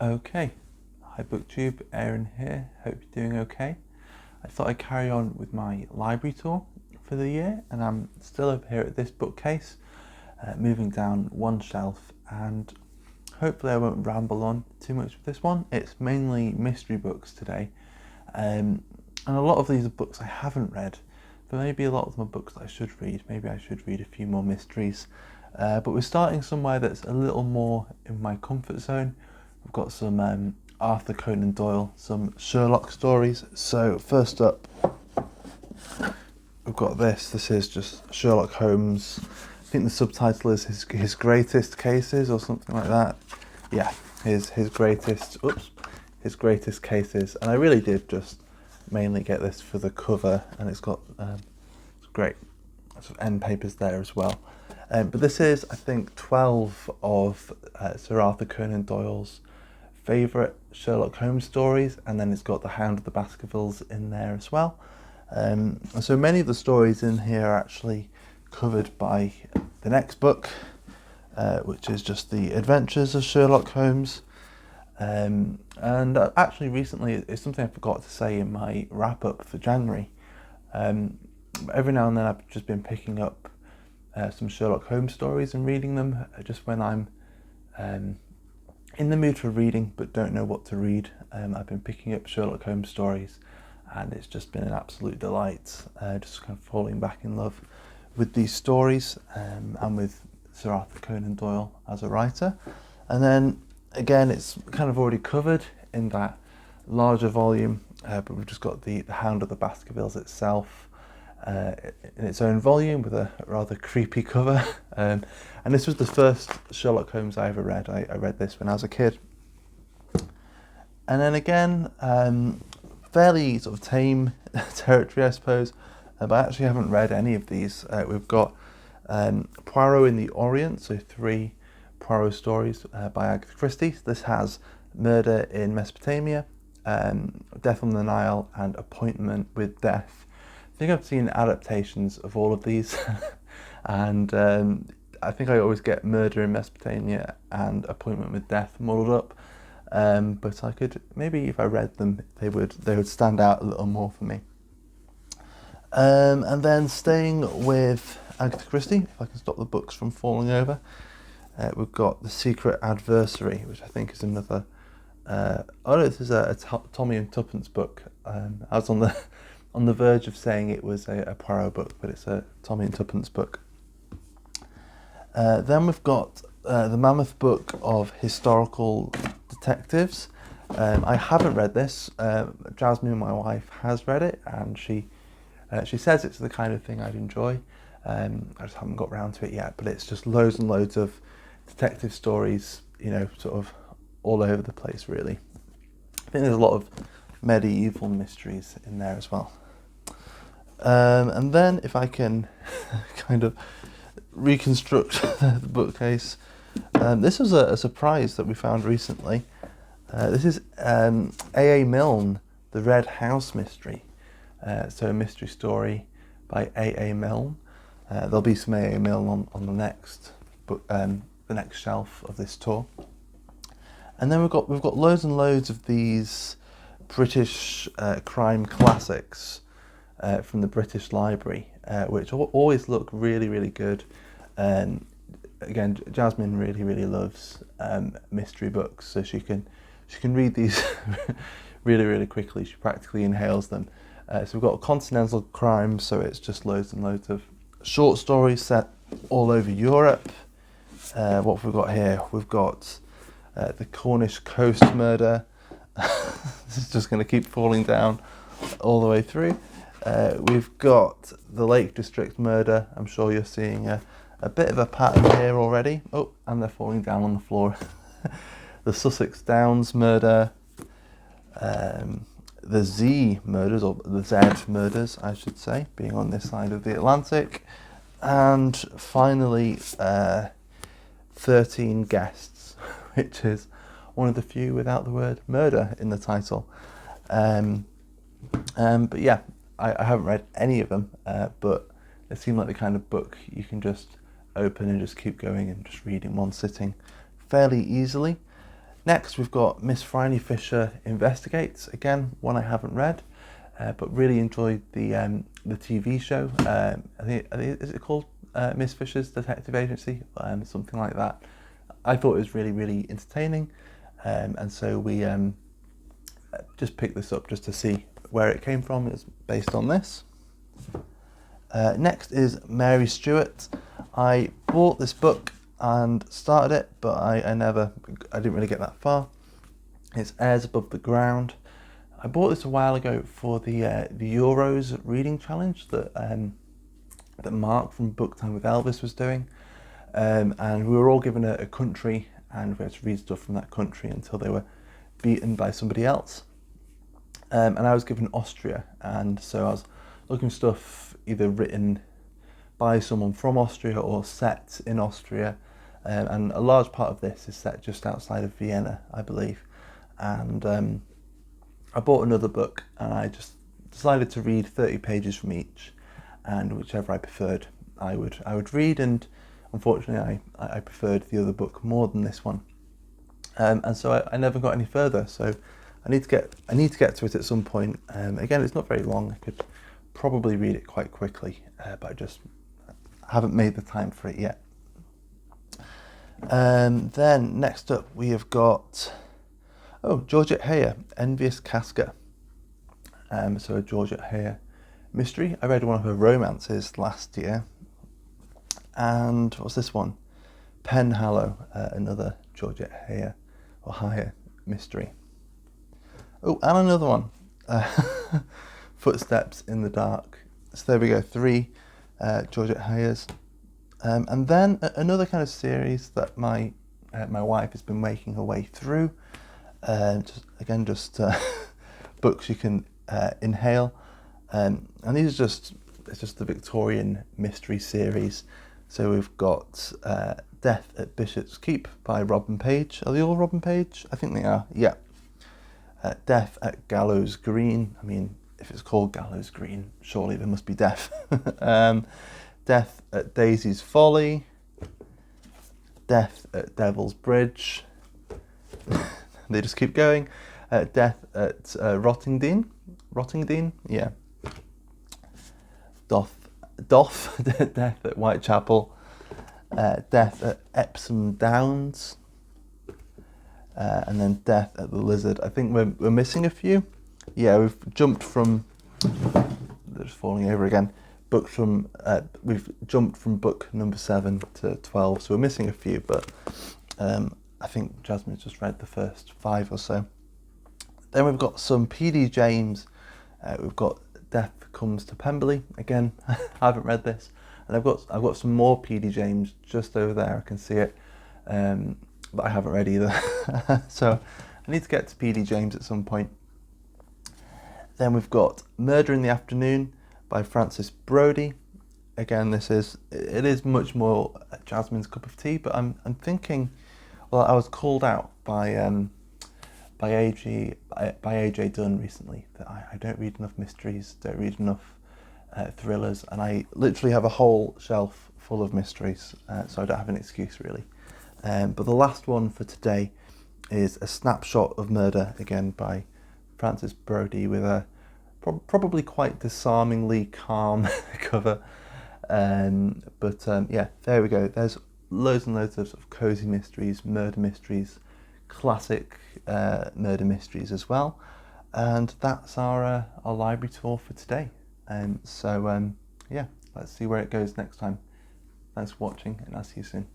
Okay, hi BookTube, Aaron here, hope you're doing okay. I thought I'd carry on with my library tour for the year, and I'm still over here at this bookcase, moving down one shelf, and hopefully I won't ramble on too much with this one. It's mainly mystery books today, and a lot of these are books I haven't read, but maybe a lot of them are books that I should read. Maybe I should read a few more mysteries, but we're starting somewhere that's a little more in my comfort zone. We've got some Arthur Conan Doyle, some Sherlock stories. So first up, we've got this. This is just Sherlock Holmes. I think the subtitle is his greatest cases or something like that. Yeah, his greatest cases. And I really did just mainly get this for the cover, and it's got it's great sort of end papers there as well. But this is, I think, 12 of Sir Arthur Conan Doyle's favourite Sherlock Holmes stories, and then it's got The Hound of the Baskervilles in there as well. So many of the stories in here are actually covered by the next book, which is just The Adventures of Sherlock Holmes. And actually recently, it's something I forgot to say in my wrap-up for January. Every now and then I've just been picking up some Sherlock Holmes stories and reading them just when I'm in the mood for reading but don't know what to read. I've been picking up Sherlock Holmes stories, and it's just been an absolute delight, just kind of falling back in love with these stories and with Sir Arthur Conan Doyle as a writer. And then again, it's kind of already covered in that larger volume, but we've just got the Hound of the Baskervilles itself in its own volume with a rather creepy cover. And this was the first Sherlock Holmes I ever read. I read this when I was a kid. And then again, fairly sort of tame territory, I suppose, but I actually haven't read any of these. We've got Poirot in the Orient, so 3 Poirot stories by Agatha Christie. This has Murder in Mesopotamia, Death on the Nile, and Appointment with Death. I think I've seen adaptations of all of these, and I think I always get Murder in Mesopotamia and Appointment with Death muddled up. But I could, maybe if I read them, they would stand out a little more for me. And then staying with Agatha Christie, if I can stop the books from falling over, we've got The Secret Adversary, which I think is another. Oh no, this is a Tommy and Tuppence book. I was on the verge of saying it was a Poirot book, but it's a Tommy and Tuppence book. Then we've got the Mammoth Book of Historical Detectives. I haven't read this. Jasmine, my wife, has read it, and she says it's the kind of thing I'd enjoy. I just haven't got round to it yet, but it's just loads and loads of detective stories, sort of all over the place, really. I think there's a lot of medieval mysteries in there as well. And then if I can kind of reconstruct the bookcase, this was a surprise that we found recently. This is A.A. Milne, The Red House Mystery. So a mystery story by A.A. Milne. There'll be some A.A. Milne on the next book, the next shelf of this tour. And then we've got loads and loads of these British crime classics from the British Library, which always look really, really good. And again, Jasmine really loves mystery books, so she can read these really, really quickly. She practically inhales them. So we've got Continental Crime, so it's just loads and loads of short stories set all over Europe. What have we got here? We've got the Cornish Coast Murder. This is just going to keep falling down all the way through. We've got the Lake District Murder. I'm sure you're seeing a bit of a pattern here already. Oh, and they're falling down on the floor. The Sussex Downs Murder. The Z Murders, or the Z Murders, I should say, being on this side of the Atlantic. And finally, 13 Guests, which is one of the few without the word murder in the title. But yeah, I haven't read any of them, but they seem like the kind of book you can just open and just keep going and just read in one sitting fairly easily. Next, we've got Miss Phryne Fisher Investigates. Again, one I haven't read, but really enjoyed the TV show. I think is it called Miss Fisher's Detective Agency? Something like that. I thought it was really, really entertaining, and so we just picked this up just to see where it came from. It's based on this. Next is Mary Stuart. I bought this book and started it, but I didn't really get that far. It's Airs Above the Ground. I bought this a while ago for the Euros reading challenge that Mark from Book Time with Elvis was doing, and we were all given a country, and we had to read stuff from that country until they were beaten by somebody else. And I was given Austria, and so I was looking for stuff either written by someone from Austria or set in Austria. And a large part of this is set just outside of Vienna, I believe. And I bought another book, and I just decided to read 30 pages from each, and whichever I preferred, I would read. And unfortunately, I preferred the other book more than this one, and so I never got any further. So I need to get to it at some point. Again, it's not very long. I could probably read it quite quickly, but I just haven't made the time for it yet. Then next up we have got Georgette Heyer, Envious Casca. So a Georgette Heyer mystery. I read one of her romances last year. And what's this one? Penhallow, another Georgette Heyer or Heyer mystery. Oh, and another one, Footsteps in the Dark. So there we go, 3 Georgette Heyers. And then another kind of series that my wife has been making her way through. Just books you can inhale. And these are it's just the Victorian mystery series. So we've got Death at Bishop's Keep by Robin Page. Are they all Robin Page? I think they are, yeah. Death at Gallows Green. I mean, if it's called Gallows Green, surely there must be death. Death at Daisy's Folly. Death at Devil's Bridge. They just keep going. Death at Rottingdean, yeah. Death at Whitechapel. Death at Epsom Downs. And then Death at the Lizard. I think we're missing a few. Yeah, we've jumped from. They're just falling over again. We've jumped from book number 7 to 12, so we're missing a few. But I think Jasmine's just read the first 5 or so. Then we've got some P.D. James. We've got Death Comes to Pemberley. Again, I haven't read this, and I've got some more P.D. James just over there. I can see it. But I haven't read either. So I need to get to P.D. James at some point. Then we've got Murder in the Afternoon by Frances Brodie. Again, it is much more Jasmine's cup of tea, but I'm thinking, well, I was called out by AJ Dunn recently that I don't read enough mysteries, don't read enough thrillers, and I literally have a whole shelf full of mysteries, so I don't have an excuse really. But the last one for today is A Snapshot of Murder, again by Frances Brodie, with a probably quite disarmingly calm cover. Yeah, there we go. There's loads and loads of cozy mysteries, murder mysteries, classic murder mysteries as well. And that's our library tour for today. Yeah, let's see where it goes next time. Thanks for watching, and I'll see you soon.